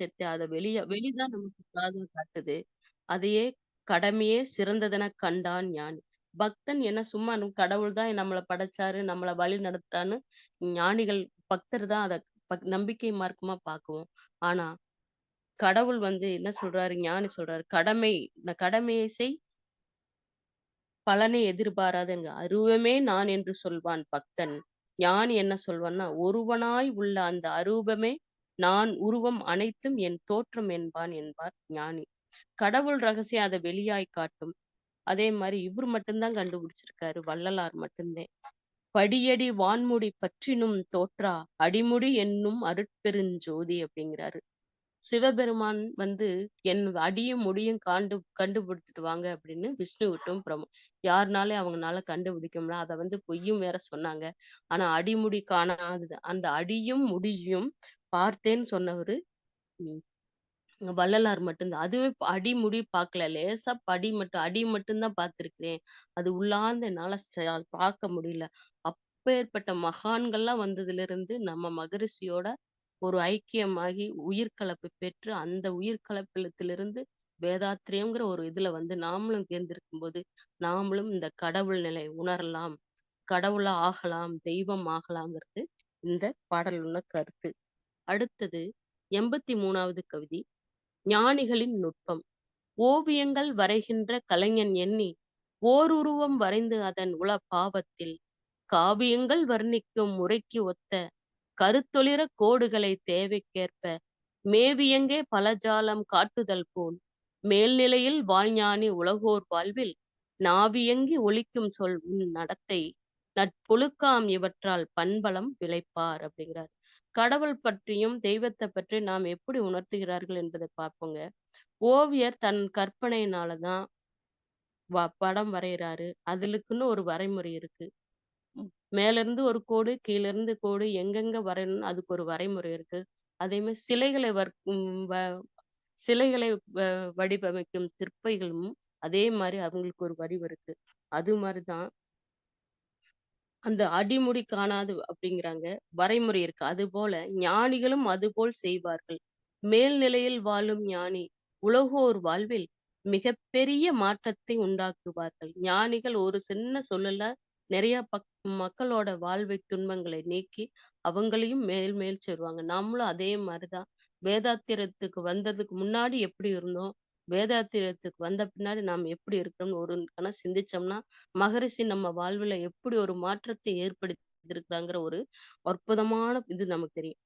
ரகசியத்தை அத வெளிதான் நமக்கு காட்டுது. அதையே கடமையே சிறந்ததென கண்டான் ஞானி. பக்தன் என்ன சும்மா கடவுள் தான் நம்மள படைச்சாரு, நம்மள வழி நடத்துறான்னு ஞானிகள் பக்தர் தான் அத நம்பிக்கை மார்க்கமா பாக்குவோம். ஆனா, கடவுள் என்ன சொல்றாரு? ஞானி சொல்றாரு, கடமையை செய், பலனை எதிர்பாராதேங்க. அரூபமே நான் என்று சொல்வான் பக்தன். ஞானி என்ன சொல்வான்னா, ஒருவனாய் உள்ள அந்த அரூபமே நான் உருவம் அனைத்தும் என் தோற்றம் என்பார் ஞானி. கடவுள் ரகசியம் அத வெளியாய் காட்டும். அதே மாரி இவரு மட்டும் தான் கண்டுபிடிச்சிருக்காரு. வள்ளலார் மட்டும்தேன். "படியடி வான்முடி பற்றினும் தோற்றா, அடிமுடி என்னும் அருட்பெருஞ்சோதி" அப்படிங்கிறாரு. சிவபெருமான் என் அடியும் முடியும் கண்டுபிடிச்சுட்டு வாங்க அப்படின்னு விஷ்ணுவிட்டும் யாருனாலும் அவங்கனால கண்டுபிடிக்க முடியல. அத பொய்யும் வேற சொன்னாங்க. ஆனா அடிமுடி காணாதது. அந்த அடியும் முடியும் பார்த்தேன்னு சொன்னவரு ம், வள்ளலார் மட்டும்தான். அதுவே அடி முடி பார்க்கல. லேசா அடி மட்டும் தான் பார்த்திருக்கிறேன். அது உள்ளார்ந்து என்னால பார்க்க முடியல. அப்பேற்பட்ட மகான்கள்லாம் வந்ததிலிருந்து நம்ம மகரிஷியோட ஒரு ஐக்கியமாகி உயிர் கலப்பு பெற்று, அந்த உயிர் கலப்பிலத்திலிருந்து வேதாத்திரியம்ங்கிற ஒரு இதுல நாமளும் தேர்ந்தெடுக்கும்போது, நாமளும் இந்த கடவுள் நிலை உணரலாம். கடவுளா ஆகலாம், தெய்வம் ஆகலாங்கிறது இந்த பாடல் உள்ள கருத்து. அடுத்தது 83வது கவிதை. ஞானிகளின் நுட்பம். ஓவியங்கள் வரைகின்ற கலைஞன் எண்ணி, ஓருருவம் வரைந்து அதன் உள பாவத்தில், காவியங்கள் வர்ணிக்கும் முறைக்கு ஒத்த கருத்தொளிர கோடுகளை தேவைக்கேற்ப மேவியங்கே பலஜாலம் காட்டுதல் போல் மேல்நிலையில் வாழ்ஞானி உலகோர் வாழ்வில் நாவியங்கி ஒலிக்கும் சொல் உன் நடத்தை நட்பொழுக்காம் இவற்றால் பண்பலம் விளைப்பார் அப்படிங்கிறார். கடவுள் பற்றியும் தெய்வத்தை பற்றி நாம் எப்படி உணர்த்துகிறார்கள் என்பதை பார்ப்போங்க. ஓவியர் தன் கற்பனையினாலதான் படம் வரைகிறாரு. அதுலுக்குன்னு ஒரு வரைமுறை இருக்கு. மேல இருந்து ஒரு கோடு, கீழ இருந்து கோடு, எங்கெங்க வரையணும்னு அதுக்கு ஒரு வரைமுறை இருக்கு. அதே மாரி சிலைகளை வடிவமைக்கும் சிற்பிகளும் அதே மாரி அவங்களுக்கு ஒரு வடிவம் இருக்கு. அது மாரிதான் அந்த அடிமுடி காணாது அப்படிங்கிறாங்க. வரைமுறை இருக்கு. அதுபோல ஞானிகளும் அதுபோல் செய்வார்கள். மேல்நிலையில் வாழும் ஞானி உலகோர் வாழ்வில் மிகப்பெரிய மாற்றத்தை உண்டாக்குவார்கள். ஞானிகள் ஒரு சின்ன சொல்லல நிறைய மக்களோட வாழ்வை துன்பங்களை நீக்கி அவங்களையும் மேல் மேல் செல்வாங்க. நம்மளும் அதே மாரிதான் வேதாத்திரத்துக்கு வந்ததுக்கு முன்னாடி எப்படி இருந்தோம்? வேதாத்திரத்துக்கு வந்த பின்னாடி நாம் எப்படி இருக்கிறோம்னு ஒரு கணம் சிந்திச்சோம்னா, மகரிஷி நம்ம வாழ்வுல எப்படி ஒரு மாற்றத்தை ஏற்படுத்தியிருக்காங்கிற ஒரு அற்புதமான இது நமக்கு தெரியும்.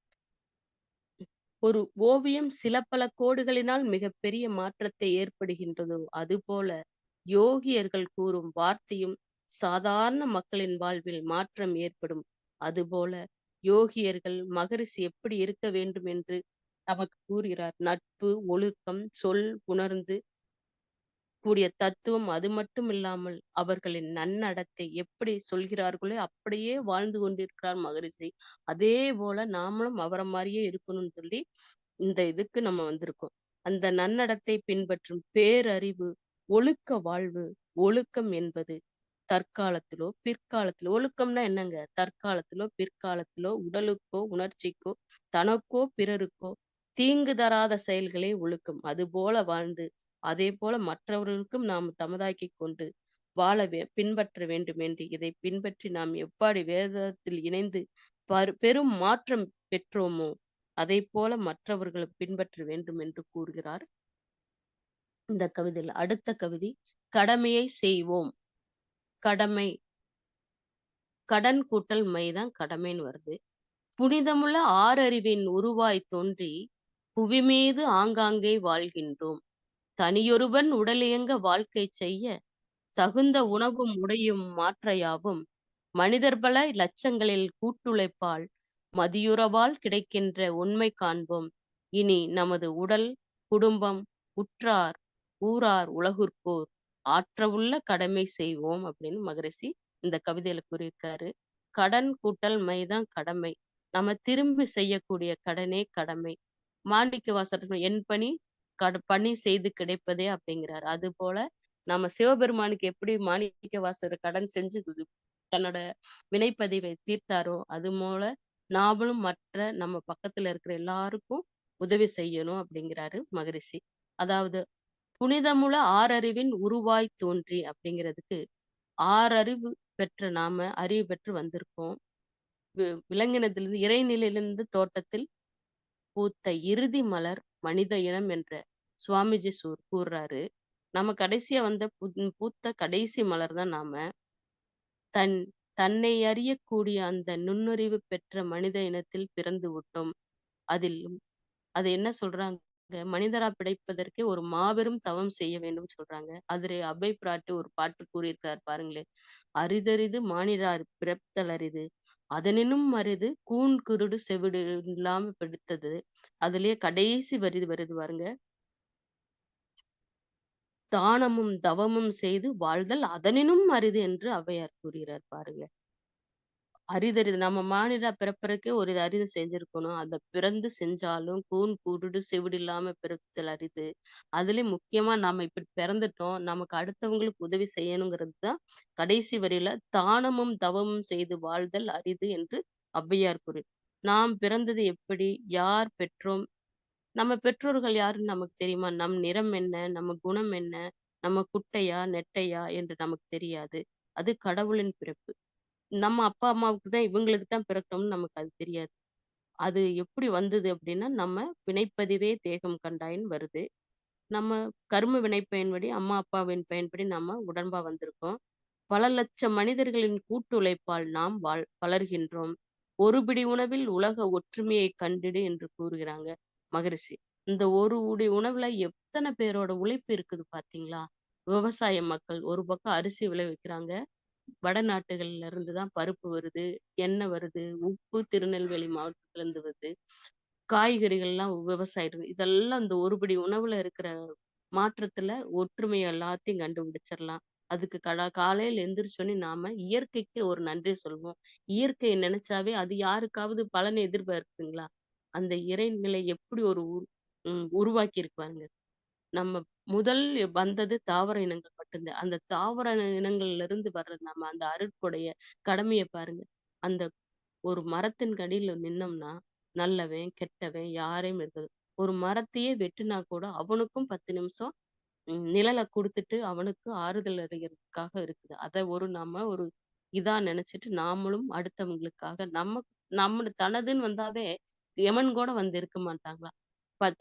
ஒரு ஓவியம் சில பல கோடுகளினால் மிகப்பெரிய மாற்றத்தை ஏற்படுகின்றதோ, அதுபோல யோகியர்கள் கூறும் வார்த்தையும் சாதாரண மக்களின் வாழ்வில் மாற்றம் ஏற்படும். அதுபோல யோகியர்கள் மகரிஷி எப்படி இருக்க வேண்டும் என்று நமக்கு கூறுகிறார். நட்பு, ஒழுக்கம், சொல் உணர்ந்து கூடிய தத்துவம். அது மட்டும் இல்லாமல் அவர்களின் நன்னடத்தை எப்படி சொல்கிறார்களோ அப்படியே வாழ்ந்து கொண்டிருக்கிறார் மகரிஷி. அதே போல நாமளும் அவரை மாதிரியே இருக்கணும்னு சொல்லி இந்த இதுக்கு நம்ம வந்திருக்கோம். அந்த நன்னடத்தை பின்பற்றும் பேரறிவு, ஒழுக்க வாழ்வு. ஒழுக்கம் என்பது தற்காலத்திலோ பிற்காலத்திலோ ஒழுக்கம்னா என்னங்க? தற்காலத்திலோ பிற்காலத்திலோ உடலுக்கோ உணர்ச்சிக்கோ தனக்கோ பிறருக்கோ தீங்கு தராத செயல்களே ஒழுக்கம். அதுபோல வாழ்ந்து அதே போல மற்றவர்களுக்கும் நாம் தமதாக்கிக் கொண்டு பின்பற்ற வேண்டும் என்று இதை பின்பற்றி நாம் எவ்வாறு வேதத்தில் இணைந்து பெரும் மாற்றம் பெற்றோமோ அதை போல மற்றவர்களும் பின்பற்ற வேண்டும் என்று கூறுகிறார் இந்த கவிதையில். அடுத்த கவிதை கடமையை செய்வோம். கடமை கடன் கூட்டல் மைதான் கடமைன்னு வருது. புனிதமுள்ள ஆறறிவின் உருவாய் தோன்றி புவிமீது ஆங்காங்கே வாழ்கின்றோம். தனியொருவன் உடலியங்க வாழ்க்கை செய்ய தகுந்த உணவும் உடையும் மாற்றையாவும் மனிதர்பல லட்சங்களில் கூட்டுழைப்பால் மதியுறவால் கிடைக்கின்ற உண்மை காண்போம். இனி நமது உடல், குடும்பம், உற்றார், ஊரார் உலகுர்க்கோர் ஆற்றவுள்ள கடமை செய்வோம் அப்படின்னு மகரிஷி இந்த கவிதையில கூறியிருக்காரு. கடன் கூட்டல் மைதான் கடமை. நம்ம திரும்பி செய்யக்கூடிய கடனே கடமை. மாணிக்கவாசகர் என் பணி பணி செய்து கிடைப்பதே அப்படிங்கிறார். அது போல நம்ம சிவபெருமானுக்கு எப்படி மாணிக்கவாசகர் கடன் செஞ்சு தன்னோட வினைப்பதிவை தீர்த்தாரோ அது போல நாமளும் மற்ற நம்ம பக்கத்துல இருக்கிற எல்லாருக்கும் உதவி செய்யணும் அப்படிங்கிறாரு மகரிஷி. அதாவது புனிதமுள ஆறறிவின் உருவாய் தோன்றி அப்படிங்கிறதுக்கு, 6 அறிவு பெற்ற நாம அறிவு பெற்று வந்திருக்கோம். விலங்கினத்திலிருந்து இறைநிலையிலிருந்து தோட்டத்தில் பூத்த இறுதி மலர் மனித இனம் என்ற சுவாமிஜி கூறுறாரு. நம்ம கடைசியா வந்த பூத்த கடைசி மலர் தான் நாம. தன் தன்னை அறியக்கூடிய அந்த நுண்ணறிவு பெற்ற மனித இனத்தில் பிறந்து விட்டோம். அதிலும் அது என்ன சொல்றாங்க, மனிதரா பிழைப்பதற்கே ஒரு மாபெரும் தவம் செய்ய வேண்டும் சொல்றாங்க. அதிலே அபய் பிராட்டி ஒரு பாட்டு கூறியிருக்கார் பாருங்களேன். "அரிதரிது மானிடார் பிறத்தல் அரிது. அதனினும் அரிது கூன் குருடு செவிடு இல்லாம படுத்தது." அதிலேயே கடைசி வரி வருது பாருங்க. "தானமும் தவமும் செய்து வாழ்தல் அதனினும் அரிது" என்று ஔவையார் கூறுகிறார் பாருங்க. அரிதரிது. நம்ம மானிடா பிறப்பதற்கே ஒரு அரிது செஞ்சிருக்கணும். அத பிறந்து செஞ்சாலும் கூன், குருடு, செவிடு இல்லாம பிறத்தல் அரிது. அதுலயும் முக்கியமா நாம இப்படி பிறந்துட்டோம். நமக்கு அடுத்தவங்களுக்கு உதவி செய்யணுங்கிறது தான் கடைசி வரியில தானமும், தவமும் செய்து வாழ்தல் அரிது என்று ஔவையார் நாம் பிறந்தது எப்படி? யார் பெற்றோம்? நம்ம பெற்றோர்கள் யாருன்னு நமக்கு தெரியுமா? நம் நிறம் என்ன? நம்ம குணம் என்ன? நம்ம குட்டையா? நெட்டையா? என்று நமக்கு தெரியாது. அது கடவுளின் பிறப்பு. நம்ம அப்பா, அம்மாவுக்கு தான் இவங்களுக்கு தான் பிறக்கணும்னு நமக்கு அது தெரியாது. அது எப்படி வந்தது அப்படின்னா, நம்ம வினைப்பதிவே தேகம் கண்டாய்ன்னு வருது. நம்ம கர்ம வினைப்பயன்படி, அம்மா, அப்பாவின் பயன்படி நம்ம உடம்பா வந்திருக்கோம். பல லட்சம் மனிதர்களின் கூட்டுழைப்பால் நாம் வளர்கின்றோம். "ஒரு பிடி உணவில் உலக ஒற்றுமையைக் கண்டிடு" என்று கூறுகிறாங்க மகரிஷி. இந்த ஒரு உடி உணவுல எத்தன பேரோட உழைப்பு இருக்குது பார்த்தீங்களா? விவசாய மக்கள் ஒரு பக்கம் அரிசி விளைவிக்கிறாங்க. வடநாட்டுகள்ல இருந்து தான் பருப்பு வருது, எண்ணெய் வருது, உப்பு திருநெல்வேலி மாவட்டத்துல இருந்து வருது. காய்கறிகள்லாம் விவசாயிகள் இதெல்லாம் இந்த ஒரு பிடி உணவுல இருக்கிற மாற்றத்துல ஒற்றுமை எல்லாத்தையும் கண்டுபிடிச்சிடலாம். அதுக்கு காலையில எந்திரிச்சோனே நாம இயற்கைக்கு ஒரு நன்றி சொல்வோம். இயற்கைய நினைச்சாவே அது யாருக்காவது பலனை எதிர்பார்க்குதுங்களா? அந்த இறைநிலை எப்படி ஒரு உருவாக்கி இருக்கு பாருங்க. நம்ம முதல் வந்தது தாவர இனங்கள் மட்டும்தான். அந்த தாவர இனங்கள்ல இருந்து வர்ற நம்ம அந்த அருட்கொடைய கடமைய பாருங்க. அந்த ஒரு மரத்தின் அடியில நின்னோம்னா, நல்லவன், கெட்டவன் யாரையும் இருக்காது. ஒரு மரத்தையே வெட்டுனா கூட அவனுக்கும் 10 நிமிஷம் நிழல குடுத்துட்டு அவனுக்கு ஆறுதல் அடையறதுக்காக இருக்குது. அத நாம ஒரு இதா நெனச்சுட்டு நாமளும் அடுத்தவங்களுக்காக நம்ம தனதுன்னு வந்தாவே எமன் கூட வந்து இருக்க மாட்டாங்களாம்.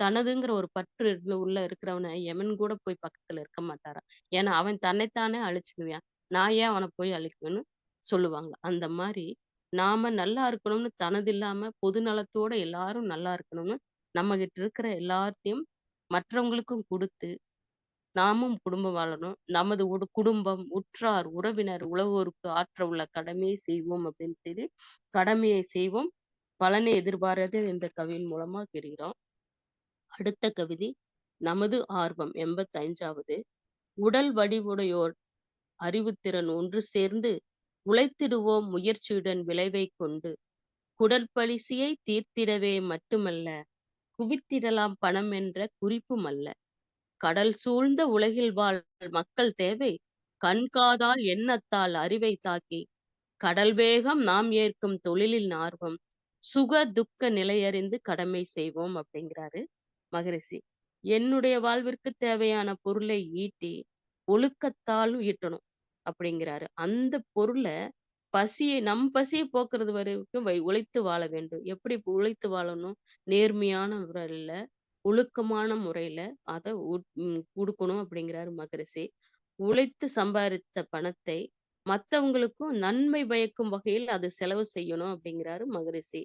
தனதுங்கிற ஒரு பற்று உள்ள இருக்கிறவன எமன் கூட போய் பக்கத்துல இருக்க மாட்டாராம். ஏன்னா அவன் தன்னைத்தானே அழிச்சுக்குவான். நான் ஏன் அவன போய் அழிக்கணும்னு சொல்லுவாங்க. அந்த மாரி நாம நல்லா இருக்கணும்னு தனது இல்லாம பொது நலத்தோட எல்லாரும் நல்லா இருக்கணும்னு நம்மகிட்ட இருக்கிற எல்லாத்தையும் மற்றவங்களுக்கும் குடுத்து நாமும் குடும்பம் வாழணும். நமது குடும்பம், உற்றார், உறவினர், உலகோருக்கு ஆற்ற உள்ள கடமையை செய்வோம் அப்படின்னு சொல்லி, கடமையை செய்வோம். பலனை எதிர்பாராது இந்த கவியின் மூலமா தெரிகிறோம். அடுத்த கவிதை நமது ஆர்வம் 85வது. உடல் வடிவுடையோர் அறிவுத்திறன் ஒன்று சேர்ந்து உழைத்திடுவோம் முயற்சியுடன் விளைவைக் கொண்டு. குடற்பலிசியை தீர்த்திடவே மட்டுமல்ல, குவித்திடலாம் பணம் என்ற குறிப்புமல்ல. கடல் சூழ்ந்த உலகில் வாழ் மக்கள் தேவை கண்காதால் எண்ணத்தால் அறிவை தாக்கி கடல் வேகம் நாம் ஏற்கும் தொழிலில் ஆர்வம் சுக துக்க நிலையறிந்து கடமை செய்வோம் அப்படிங்கிறாரு மகரிஷி. என்னுடைய வாழ்விற்கு தேவையான பொருளை ஈட்டி ஒழுக்கத்தால் ஈட்டணும் அப்படிங்கிறாரு. அந்த பொருளை பசியை போக்குறது வரைக்கும் உழைத்து வாழ வேண்டும். எப்படி உழைத்து வாழணும்? நேர்மையான முறையில ஒழுக்கமான முறையில அத குடுக்கணும் அப்படிங்கிறாரு மகரிஷி. உழைத்து சம்பாரித்த பணத்தை மத்தவங்களுக்கும் நன்மை பயக்கும் வகையில் அது செலவு செய்யணும் அப்படிங்கிறாரு மகரிஷி.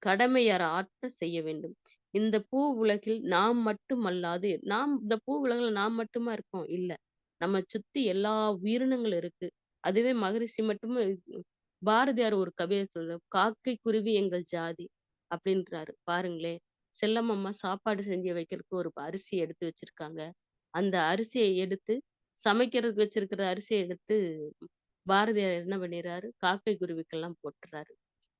கடமையற ஆற்ற செய்ய வேண்டும். இந்த பூ உலகில் நாம் மட்டும் அல்லாது இந்த பூ உலகில நாம் மட்டுமா இருக்கோம்? இல்ல. நம்ம சுத்தி எல்லா உயிரினங்களும் இருக்கு. அதுவே மகரிஷி மட்டும் பாரதியார் ஒரு கவிதை சொல்றாரு. "காக்கை குருவி எங்கள் ஜாதி" அப்படின்றாரு. பாருங்களேன். செல்லம்மா சாப்பாடு செஞ்சு வைக்கிறதுக்கு ஒரு அரிசி எடுத்து வச்சிருக்காங்க. அந்த அரிசிய எடுத்து சமைக்கிறதுக்கு வச்சிருக்கிற அரிசிய எடுத்து பாரதியார் என்ன பண்ணிறாரு, காக்கை குருவிக்கெல்லாம் போட்டுறாரு.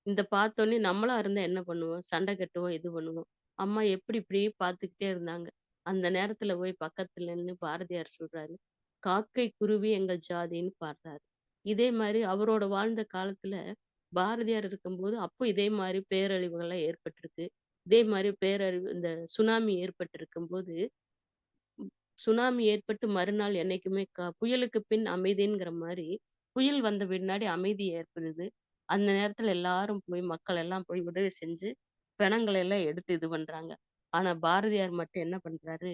இத பார்த்தோனே நம்மளா இருந்தா என்ன பண்ணுவோம்? சண்டை கட்டுவோம், இது பண்ணுவோம். அம்மா எப்படி இப்படியே பார்த்துக்கிட்டே இருந்தாங்க. அந்த நேரத்துல போய் பக்கத்துல நின்னு பாரதியார் சொல்றாரு, "காக்கை குருவி எங்கள் ஜாதின்னு" பாடுறாரு. இதே மாரி அவரோட வாழ்ந்த காலத்துல பாரதியார் இருக்கும்போது, அப்போ இதே மாரி பேரழிவுகள்லாம் ஏற்பட்டிருக்கு. இதே மாரி இந்த சுனாமி ஏற்பட்டிருக்கும்போது, சுனாமி ஏற்பட்டு மறுநாள் என்னைக்குமே புயலுக்கு பின் அமைதிங்கிற மாரி, புயல் வந்த பின்னாடி அமைதி ஏற்படுது. அந்த நேரத்துல எல்லாரும் போய் மக்கள் எல்லாம் போய் உதவி செஞ்சு, பிணங்கள எல்லாம் எடுத்து இது பண்றாங்க. ஆனா பாரதியார் மட்டும் என்ன பண்றாரு,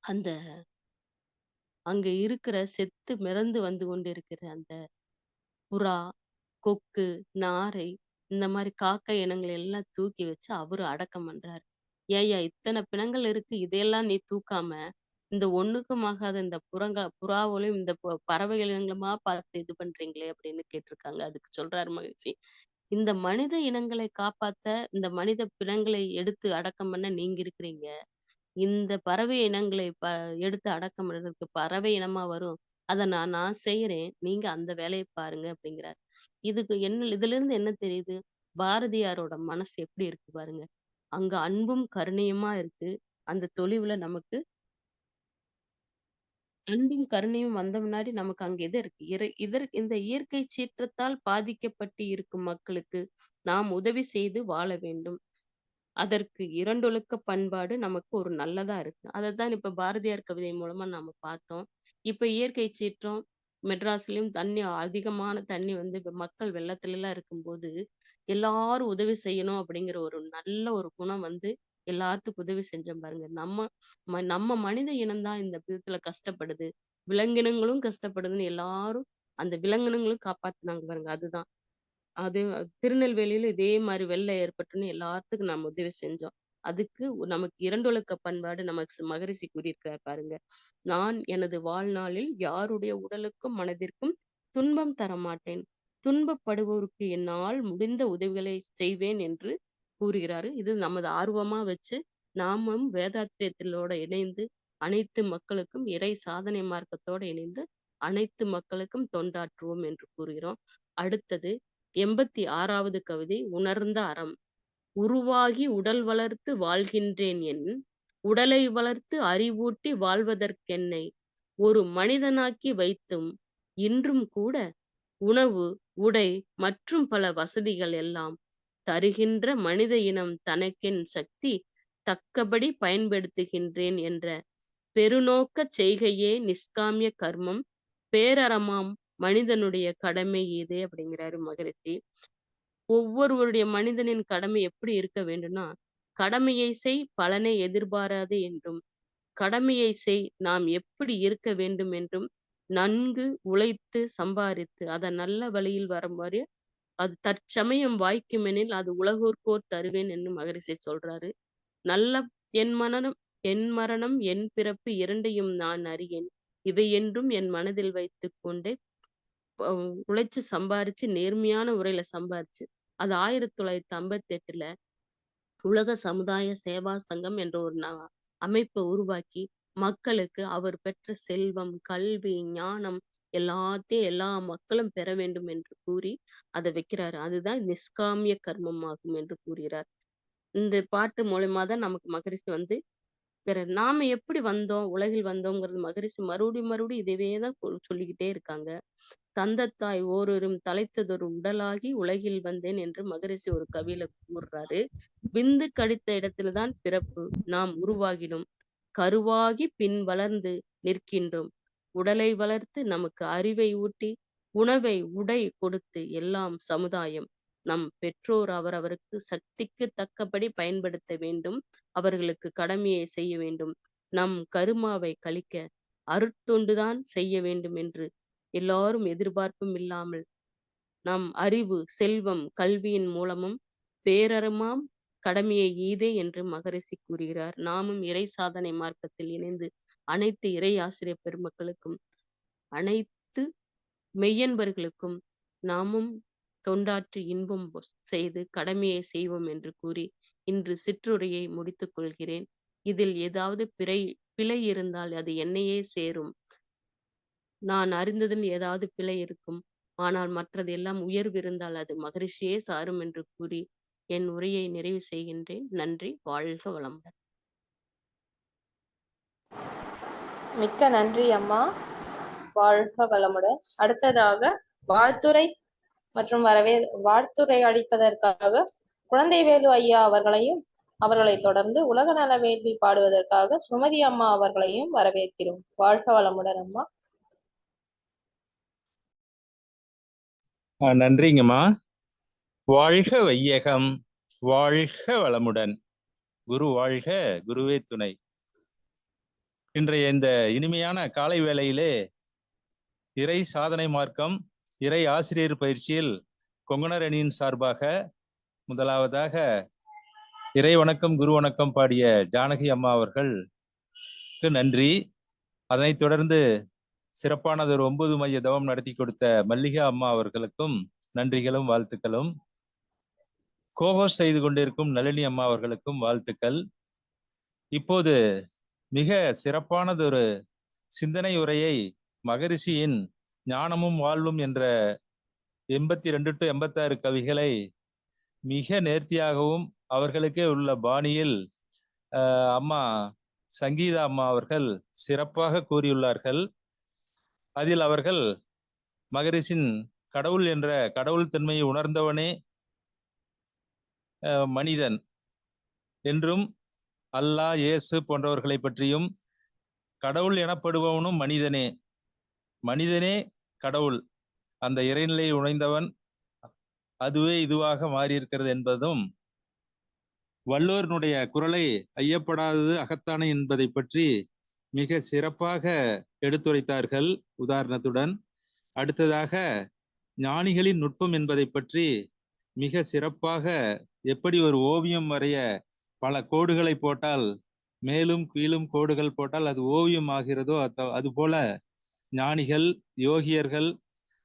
அந்த அங்க இருக்கிற செத்து மிதந்து வந்து கொண்டிருக்கிற அந்த புறா, கொக்கு, நாரை இந்த மாரி காக்கை இனங்கள எல்லாம் தூக்கி வச்சு அவரு அடக்கம் பண்றாரு. "ஏய்யா இத்தன பிணங்கள் இருக்கு. இதையெல்லாம் நீ தூக்காம, இந்த ஒண்ணுக்கும் ஆகாத இந்த புறாவளையும் இந்த பறவைகள் இனங்களமா பார்த்து இது பண்றீங்களே!" அப்படின்னு கேட்டிருக்காங்க. அதுக்கு சொல்றாரு மகிழ்ச்சி. "இந்த மனித இனங்களை காப்பாத்த, இந்த மனித பிணங்களை எடுத்து அடக்கம் பண்ண நீங்க இருக்கிறீங்க. இந்த பறவை இனங்களை எடுத்து அடக்கம் பண்றதுக்கு பறவை இனமா வரும். அத நான் செய்றேன். நீங்க அந்த வேலைய பாருங்க" அப்படிங்கிறாரு. இதிலிருந்து என்ன தெரியுது? பாரதியாரோட மனசு எப்படி இருக்கு பாருங்க. அங்க அன்பும், கருணையுமா இருக்கு. அந்த தொழிவுல நமக்கு அன்பும், கருணையும் வந்த முன்னாடி நமக்கு அங்க எது இருக்கு? இந்த இயற்கை சீற்றத்தால் பாதிக்கப்பட்டு இருக்கும் மக்களுக்கு நாம் உதவி செய்து வாழ வேண்டும். அதற்கு இரண்டொழுக்க பண்பாடு நமக்கு ஒரு நல்லதா இருக்கு. அதத்தான் இப்ப பாரதியார் கவிதை மூலமா நாம பார்த்தோம். இப்ப இயற்கை சீற்றம் மெட்ராஸ்லயும் அதிகமான தண்ணி வந்து இப்ப மக்கள் வெள்ளத்துலலாம் இருக்கும்போது, எல்லாரும் உதவி செய்யணும் அப்படிங்கிற ஒரு நல்ல ஒரு குணம் வந்து எல்லாத்துக்கும் உதவி செஞ்சோம் பாருங்க. நம்ம மனித இனம் தான் இந்த விதத்துல கஷ்டப்படுது. விலங்கினங்களும் கஷ்டப்படுதுன்னு எல்லாரும் அந்த விலங்கினங்களும் காப்பாத்துனாங்க பாருங்க. அதுதான். அது திருநெல்வேலியில இதே மாரி வெள்ளம் ஏற்பட்டுன்னு எல்லாத்துக்கும் நம்ம உதவி செஞ்சோம். அதுக்கு நமக்கு இரண்டொழுக்க பண்பாடு நமக்கு மகரிஷி கூறியிருக்கிறார் பாருங்க. "நான் எனது வாழ்நாளில் யாருடைய உடலுக்கும், மனதிற்கும் துன்பம் தரமாட்டேன். துன்பப்படுவோருக்கு என்னால் முடிந்த உதவிகளை செய்வேன்" என்று கூறுகிறாரு. இது நமது ஆர்வமா வச்சு, நாமும் வேதாத்திரியத்திலோட இணைந்து, அனைத்து மக்களுக்கும் இறை சாதனை மார்க்கத்தோட இணைந்து, அனைத்து மக்களுக்கும் தொண்டாற்றுவோம் என்று கூறுகிறோம். அடுத்தது 86வது கவிதை "உணர்ந்த அறம்". "உருவாகி உடல் வளர்த்து வாழ்கின்றேன் என் உடலை வளர்த்து அறிவூட்டி வாழ்வதற்கென்னை ஒரு மனிதனாக்கி வைத்தும் இன்றும் கூட உணவு, உடை மற்றும் பல வசதிகள் எல்லாம் தருகின்ற மனித இனம் தனக்கென் சக்தி தக்கபடி பயன்படுத்துகின்றேன் என்ற பெருநோக்கச் செய்கையே நிஷ்காமிய கர்மம் பேரறமாம் மனிதனுடைய கடமை இதே" அப்படிங்கிறாரு மகரிஷி. ஒவ்வொருவருடைய மனிதனின் கடமை எப்படி இருக்க வேண்டும்னா, "கடமையை செய் பலனை எதிர்பாராதே" என்றும், "கடமையை செய் நாம் எப்படி இருக்க வேண்டும்" என்றும், நன்கு உழைத்து சம்பாரித்து அத நல்ல வழியில் வருமாறு அது தற்சமயம் வாய்க்குமெனில் அது உலகோர்க்கோர் தருவேன் என்று மகரிஷி சொல்றாரு. நல்ல என் மனனம் என் மரணம் என் பிறப்பு இரண்டையும் நான் அறியேன். இவை என்றும் என் மனதில் வைத்துக் கொண்டே அ உழைச்சு சம்பாரிச்சு நேர்மையான முறையில சம்பாரிச்சு, அது 1958ல உலக சமுதாய சேவா சங்கம் என்ற ஒரு அமைப்ப உருவாக்கி, மக்களுக்கு அவர் பெற்ற செல்வம், கல்வி, ஞானம் எல்லாத்தையும் எல்லா மக்களும் பெற வேண்டும் என்று கூறி அத வைக்கிறாரு. அதுதான் நிஷ்காமிய கர்மம் ஆகும் என்று கூறுகிறார். இந்த பாட்டு மூலியமா தான் நமக்கு மகரிஷி வந்து நாம எப்படி வந்தோம், உலகில் வந்தோம்ங்கிறது மகரிஷி மறுபடியும் மறுபடியும் இதவே தான் சொல்லிக்கிட்டே இருக்காங்க. "தந்தத்தாய் ஓருயிரும் தழைத்ததொரு உடலாகி உலகில் வந்தேன்" என்று மகரிஷி ஒரு கவியில கூறுறாரு. "விந்து கடித்த இடத்துல தான் பிறப்பு. நாம் உருவாகினோம். கருவாகி பின் வளர்ந்து நிற்கின்றோம். உடலை வளர்த்து நமக்கு அறிவை ஊட்டி, உணவை, உடை கொடுத்து எல்லாம் சமுதாயம். நம் பெற்றோர் அவரவருக்கு சக்திக்கு தக்கபடி பயன்படுத்த வேண்டும். அவர்களுக்கு கடமையை செய்ய வேண்டும். நம் கருமாவை கழிக்க அருட்தொண்டுதான் செய்ய வேண்டும் என்று எல்லாரும் எதிர்பார்ப்பும் இல்லாமல் நம் அறிவு, செல்வம், கல்வியின் மூலமும் பேரறமாம் கடமையை ஈதே" என்று மகரிஷி கூறுகிறார். நாமும் இறை சாதனை மார்க்கத்தில் இணைந்து அனைத்து இறை ஆசிரியர் பெருமக்களுக்கும், அனைத்து மெய்யன்பர்களுக்கும் நாமும் தொண்டாற்றி இன்பம் செய்து கடமையை செய்வோம் என்று கூறி இன்று சிற்றுரையை முடித்துக் கொள்கிறேன். இதில் ஏதாவது பிழை இருந்தால் அது என்னையே சேரும். நான் அறிந்ததில் ஏதாவது பிழை இருக்கும். ஆனால் மற்றது எல்லாம் உயர்வு இருந்தால் அது மகரிஷியே சாரும் என்று கூறி என் உரையை நிறைவு செய்கின்றேன். நன்றி. வாழ்க வளமுடன். மிக்க நன்றி அம்மா. வாழ்க வளமுடன். அடுத்ததாக வாழ்த்துரை மற்றும் வாழ்த்துரை அளிப்பதற்காக குழந்தைவேலு ஐயா அவர்களை தொடர்ந்து உலக நல வேள்வி பாடுவதற்காக சுமதி அம்மா அவர்களையும் வரவேற்கிறோம். வாழ்க வளமுடன் அம்மா. நன்றிங்கம்மா. வாழ்க வையகம், வாழ்க வளமுடன். குரு வாழ்க, குருவே துணை. இன்றைய இந்த இனிமையான காலை வேளையிலே இறை சாதனை மார்க்கம் இறை ஆசிரியர் பயிற்சியில் கொங்கணர் அணியின் சார்பாக முதலாவதாக இறை வணக்கம் குரு வணக்கம் பாடிய ஜானகி அம்மா அவர்களுக்கு நன்றி. அதனைத் தொடர்ந்து சிறப்பானதொரு 9 மைய தவம் நடத்தி கொடுத்த மல்லிகா அம்மா அவர்களுக்கும் நன்றிகளும் வாழ்த்துக்களும். கோஹோஸ்ட் செய்து கொண்டிருக்கும் நளினி அம்மா அவர்களுக்கும் வாழ்த்துக்கள். இப்போது மிக சிறப்பானதொரு சிந்தனை உரையை மகரிஷியின் ஞானமும் வாழ்வும் என்ற 82 to 86 கவிகளை மிக நேர்த்தியாகவும் அவர்களுக்கே உள்ள பாணியில் அம்மா சங்கீதா அம்மா அவர்கள் சிறப்பாக கூறியுள்ளார்கள். அதில் அவர்கள் மகரிஷின் கடவுள் என்ற கடவுள் தன்மையை உணர்ந்தவனே மனிதன் என்றும், அல்லாஹ் இயேசு போன்றவர்களை பற்றியும், கடவுள் எனப்படுபவனும் மனிதனே, மனிதனே கடவுள், அந்த இறைநிலையை உணர்ந்தவன் அதுவே இதுவாக மாறியிருக்கிறது என்பதும், வள்ளுவனுடைய குரலை ஐயப்படாதது அகத்தானே என்பதை பற்றி மிக சிறப்பாக எடுத்துரைத்தார்கள் உதாரணத்துடன். அடுத்ததாக ஞானிகளின் நுட்பம் என்பதை பற்றி மிக சிறப்பாக, எப்படி ஒரு ஓவியம் வரைய பல கோடுகளை போட்டால் மேலும் கீழும் கோடுகள் போட்டால் அது ஓவியம் ஆகிறதோ அதுபோல ஞானிகள் யோகியர்கள்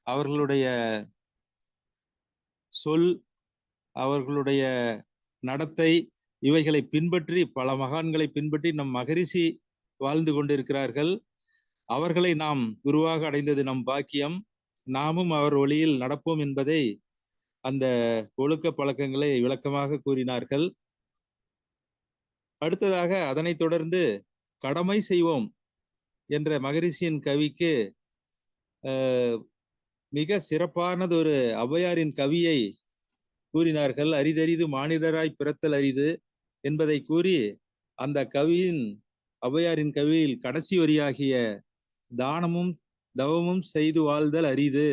அவர்களுடைய சொல், அவர்களுடைய நடத்தை, இவைகளை பின்பற்றி பல மகான்களை பின்பற்றி நம் மகரிஷி வாழ்ந்து கொண்டிருக்கிறார்கள். அவர்களை நாம் குருவாக அடைந்தது நம் பாக்கியம். நாமும் அவர் வழியில் நடப்போம் என்பதை அந்த ஒழுக்க பழக்கங்களை விளக்கமாக கூறினார்கள். அடுத்ததாக அதனைத் தொடர்ந்து கடமை செய்வோம் என்ற மகரிஷியின் கவிக்கு மிக சிறப்பானதொரு ஔவையாரின் கவியை கூறினார்கள். அரிதரிது மானிடராய் பிறத்தல் அரிது என்பதை கூறி அந்த கவியின் ஔவையாரின் கவியில் கடைசி வரியாகிய தானமும் தவமும் செய்து வாழ்தல் அரிது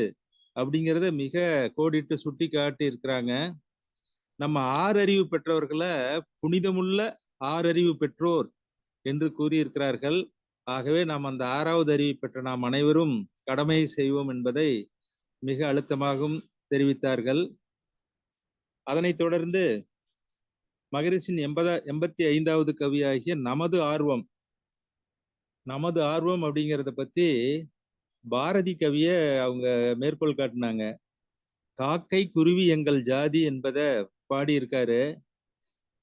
அப்படிங்கிறத மிக கோடிட்டு சுட்டி காட்டி இருக்கிறாங்க. நம்ம 6 அறிவு பெற்றவர்களை புனிதமுள்ள 6 அறிவு பெற்றோர் என்று கூறியிருக்கிறார்கள். ஆகவே நாம் அந்த 6வது அறிவு பெற்ற நாம் அனைவரும் கடமை செய்வோம் என்பதை மிக அழுத்தமாகவும் தெரிவித்தார்கள். அதனைத் தொடர்ந்து மகரிஷின் 85வது கவியாகிய நமது ஆர்வம் அப்படிங்கிறத பத்தி பாரதி கவிய அவங்க மேற்கோள் காட்டினாங்க. காக்கை குருவி எங்கள் ஜாதி என்பதை பாடியிருக்காரு.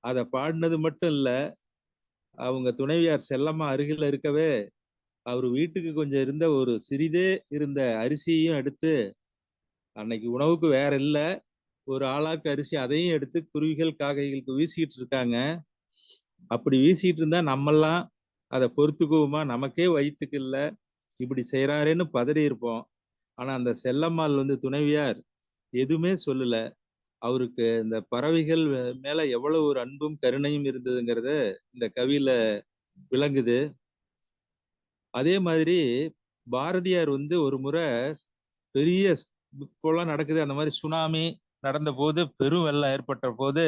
அதை பாடினது மட்டும் இல்ல, அவங்க துணைவியார் செல்லம்மா அருகில் இருக்கவே அவர் வீட்டுக்கு கொஞ்சம் இருந்த ஒரு சிறிதே இருந்த அரிசியையும் எடுத்து, அன்னைக்கு உணவுக்கு வேற இல்ல, ஒரு ஆளாக்கு அரிசி அதையும் எடுத்து குருவிகள் காக்கைகளுக்கு வீசிக்கிட்டு இருக்காங்க. அப்படி வீசிட்டு இருந்தா நம்மெல்லாம் அதை பொறுத்துக்குவோமா? நமக்கே வயிற்றுக்கு இல்லை, இப்படி செய்யறாருன்னு பதறி இருப்போம். ஆனா அந்த செல்லம்மாள் துணைவியார் எதுவுமே சொல்லல. அவருக்கு இந்த பறவைகள் மேல எவ்வளவு ஒரு அன்பும் கருணையும் இருந்ததுங்கிறத இந்த கவியில விளங்குது. அதே மாதிரி பாரதியார் ஒரு முறை பெரிய இப்போலாம் நடக்குது, அந்த மாதிரி சுனாமி நடந்த போது, பெரும் வெள்ளம் ஏற்பட்ட போது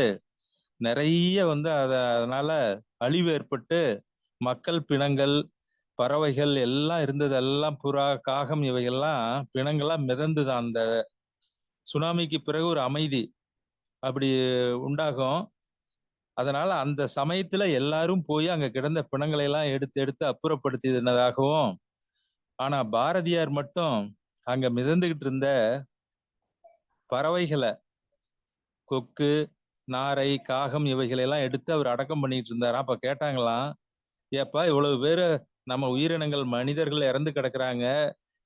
நிறைய அதனால அழிவு ஏற்பட்டு மக்கள் பிணங்கள் பறவைகள் எல்லாம் இருந்தது, எல்லாம் புறா காகம் இவைகள்லாம் பிணங்கள்லாம் மிதந்துதான். அந்த சுனாமிக்கு பிறகு ஒரு அமைதி அப்படி உண்டாகும். அதனால அந்த சமயத்துல எல்லாரும் போய் அங்க கிடந்த பிணங்களை எல்லாம் எடுத்து அப்புறப்படுத்தினதாகவும், ஆனா பாரதியார் மட்டும் அங்க மிதந்துகிட்டு இருந்த பறவைகளை, கொக்கு நாரை காகம் இவைகளை எல்லாம் எடுத்து அவர் அடக்கம் பண்ணிட்டு இருந்தாராம். அப்ப கேட்டாங்களாம், ஏப்பா இவ்வளவு பேரு நம்ம உயிரினங்கள் மனிதர்கள் இறந்து கிடக்குறாங்க,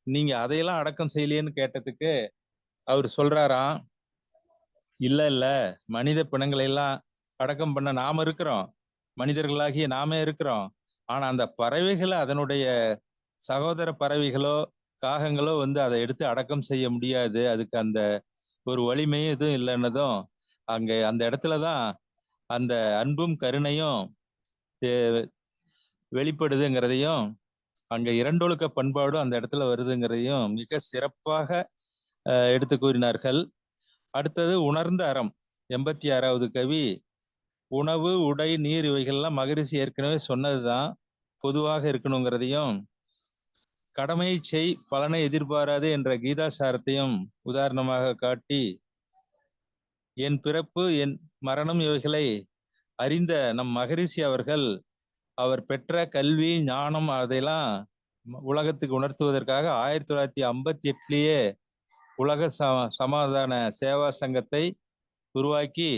நீங்க அதையெல்லாம் அடக்கம் செய்யலையேன்னு கேட்டதுக்கு அவர் சொல்றாராம், இல்ல மனித பிணங்களை எல்லாம் அடக்கம் பண்ண நாம இருக்கிறோம், மனிதர்களாகிய நாமே இருக்கிறோம். ஆனா அந்த பறவைகளை, அதனுடைய சகோதர பறவைகளோ காகங்களோ அதை எடுத்து அடக்கம் செய்ய முடியாது, அதுக்கு அந்த ஒரு வலிமையும் எதுவும் இல்லைன்னதும் அங்க அந்த இடத்துலதான் அந்த அன்பும் கருணையும் வெளிப்படுதுங்கிறதையும், அங்க இரண்டொழுக்க பண்பாடும் அந்த இடத்துல வருதுங்கிறதையும் மிக சிறப்பாக எடுத்து கூறினார்கள். அடுத்தது உணர்ந்த அறம். 86வது கவி, உணவு, உடை, நீர் இவைகள்லாம் மகரிஷி ஏற்கனவே சொன்னதுதான், பொதுவாக இருக்கணுங்கிறதையும், கடமை செய் பலனை எதிர்பாராது என்ற கீதாசாரத்தையும் உதாரணமாக காட்டி, என் பிறப்பு என் மரணம் இவைகளை அறிந்த நம் மகரிஷி அவர்கள் அவர் பெற்ற கல்வி ஞானம் அதையெல்லாம் உலகத்துக்கு உணர்த்துவதற்காக 1958 உலக சமாதான சேவா சங்கத்தை உருவாக்கி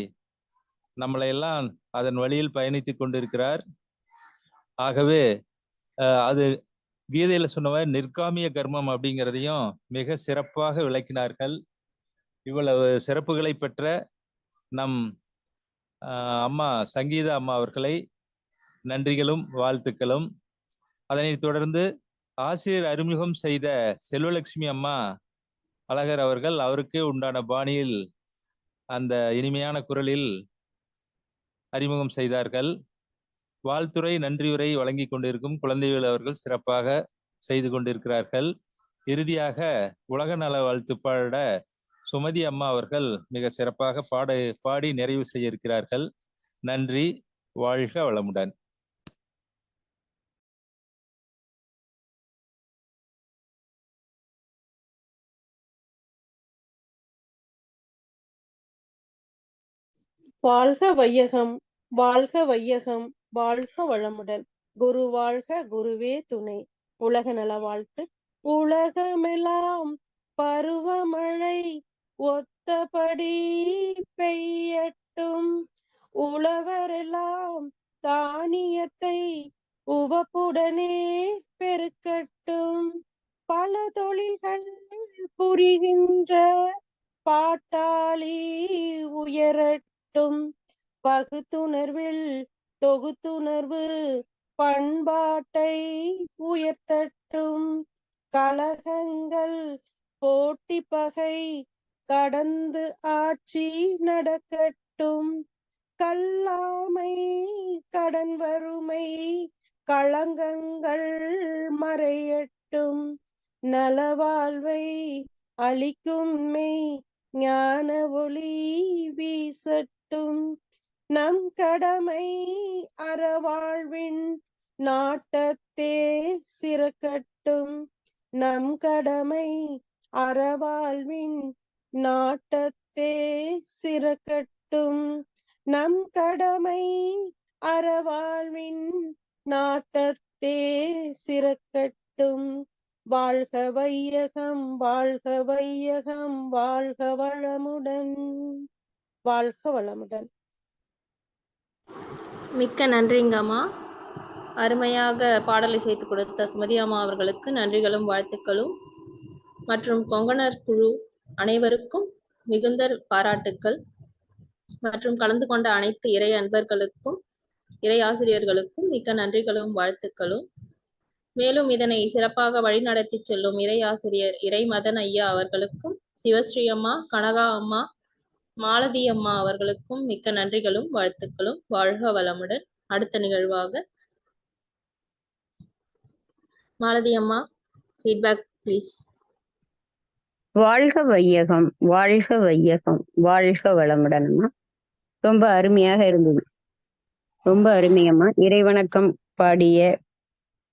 நம்மளை எல்லாம் அதன் வழியில் பயணித்துக் கொண்டிருக்கிறார். ஆகவே அது கீதையில சொன்ன நிற்காமிய கர்மம் அப்படிங்கிறதையும் மிக சிறப்பாக விளக்கினார்கள். இவ்வளவு சிறப்புகளை பெற்ற நம் அம்மா சங்கீதா அம்மா அவர்களை நன்றிகளும் வாழ்த்துக்களும். அதனைத் தொடர்ந்து ஆசிரியர் அறிமுகம் செய்த செல்வலட்சுமி அம்மா அழகர் அவர்கள் அவருக்கு உண்டான பாணியில் அந்த இனிமையான குரலில் அறிமுகம் செய்தார்கள். வாழ்த்துறை நன்றியுரை வழங்கி கொண்டிருக்கும் குழந்தைகள் அவர்கள் சிறப்பாக செய்து கொண்டிருக்கிறார்கள். இறுதியாக உலக நல வாழ்த்து பாட சுமதி அம்மா அவர்கள் மிக சிறப்பாக பாடி நிறைவு செய்ய இருக்கிறார்கள். நன்றி. வாழ்க வளமுடன். வாழ்க வையகம், வாழ்க வையகம், வாழ்க வளமுடன். குரு வாழ்க, குருவே துணை. உலக நல வாழ்த்து. உலகமெல்லாம் பருவமழை ஒத்தபடி பெய்யட்டும், உழவரெல்லாம் தானியத்தை உவப்புடனே பெருக்கட்டும், பல தொழில்கள் புரிகின்ற பாட்டாளி உயரட்டும், பகுத்துணர்வில் தொகுத்துணர்வு பண்பாட்டை உயர்த்தட்டும், கலகங்கள் போட்டி பகை கடந்து ஆட்சி நடக்கட்டும், கல்லாமை கடன் வறுமை களங்கங்கள் மறையட்டும், நலவாழ்வை அளிக்கும் மெய் ஞான ஒளி வீசட்டும், நம் கடமை அறவாழ்வின் நாட்டத்தே சிறக்கட்டும், நம் கடமை அறவாழ்வின் நாட்டத்தே சிறக்கட்டும், நம் கடமை அறவாழ்வின் நாட்டத்தே சிறக்கட்டும். வாழ்க வையகம், வாழ்க வையகம், வாழ்க வளமுடன், வாழ்க வளமுடன். மிக்க நன்றிங்கம்மா. அருமையாக பாடலை சேர்த்து கொடுத்த சுமதி அம்மா அவர்களுக்கு நன்றிகளும் வாழ்த்துக்களும். மற்றும் கொங்கணர் குழு அனைவருக்கும் மிகுந்த பாராட்டுக்கள். மற்றும் கலந்து கொண்ட அனைத்து இறை அன்பர்களுக்கும் இறை ஆசிரியர்களுக்கும் மிக்க நன்றிகளும் வாழ்த்துக்களும். மேலும் இதனை சிறப்பாக வழிநடத்தி செல்லும் இறை ஆசிரியர் இறை மதன் ஐயா அவர்களுக்கும், சிவஸ்ரீ அம்மா, கனகா அம்மா, மாலதி அம்மா அவர்களுக்கும் மிக்க நன்றிகளும் வாழ்த்துக்களும். வாழ்க வளமுடன். அடுத்த நிகழ்வாக மாலதி அம்மா, ஃபீட்பேக் ப்ளீஸ். வாழ்க வையகம், வாழ்க வையகம், வாழ்க வளமுடன். அம்மா ரொம்ப அருமையாக இருந்தது, ரொம்ப அருமையம்மா. இறைவணக்கம் பாடிய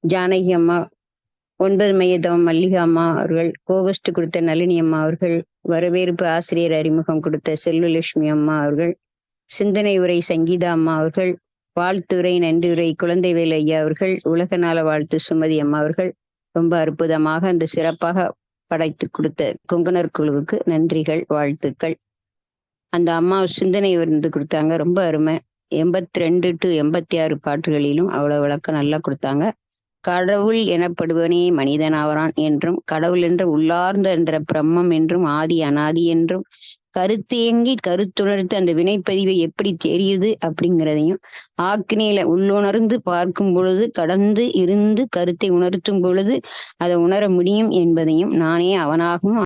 ஜானகி அம்மா, 9 மையதம் மல்லிகா அம்மா அவர்கள், கோபஸ்ட் கொடுத்த நளினி அம்மா அவர்கள், வரவேற்பு ஆசிரியர் அறிமுகம் கொடுத்த செல்வலட்சுமி அம்மா அவர்கள், சிந்தனை உரை சங்கீதா அம்மா அவர்கள், வாழ்த்துரை நன்றியுரை குழந்தைவேல் ஐயா அவர்கள், உலக நாள வாழ்த்து சுமதி அம்மா அவர்கள், ரொம்ப அற்புதமாக அந்த சிறப்பாக படைத்து கொடுத்த கொங்கணர் குழுவுக்கு நன்றிகள் வாழ்த்துக்கள். அந்த அம்மா சிந்தனை விருந்து கொடுத்தாங்க, ரொம்ப அருமை. 82 to 86 பாட்டுகளிலும் அவ்வளவு விளக்கம் நல்லா கொடுத்தாங்க. கடவுள் எனப்படுவனே மனிதன் ஆவரான் என்றும், கடவுள் என்ற உள்ளார்ந்த என்ற பிரம்மம் என்றும், ஆதி அனாதி என்றும், கருத்தேங்கி கருத்துணர்த்து அந்த வினைப்பதிவை எப்படி தெரியுது அப்படிங்கிறதையும், ஆக்கினியில உள்ளுணர்ந்து பார்க்கும் பொழுது கடந்து இருந்து கருத்தை உணர்த்தும் பொழுது அதை உணர முடியும் என்பதையும், நானே அவனாகவும்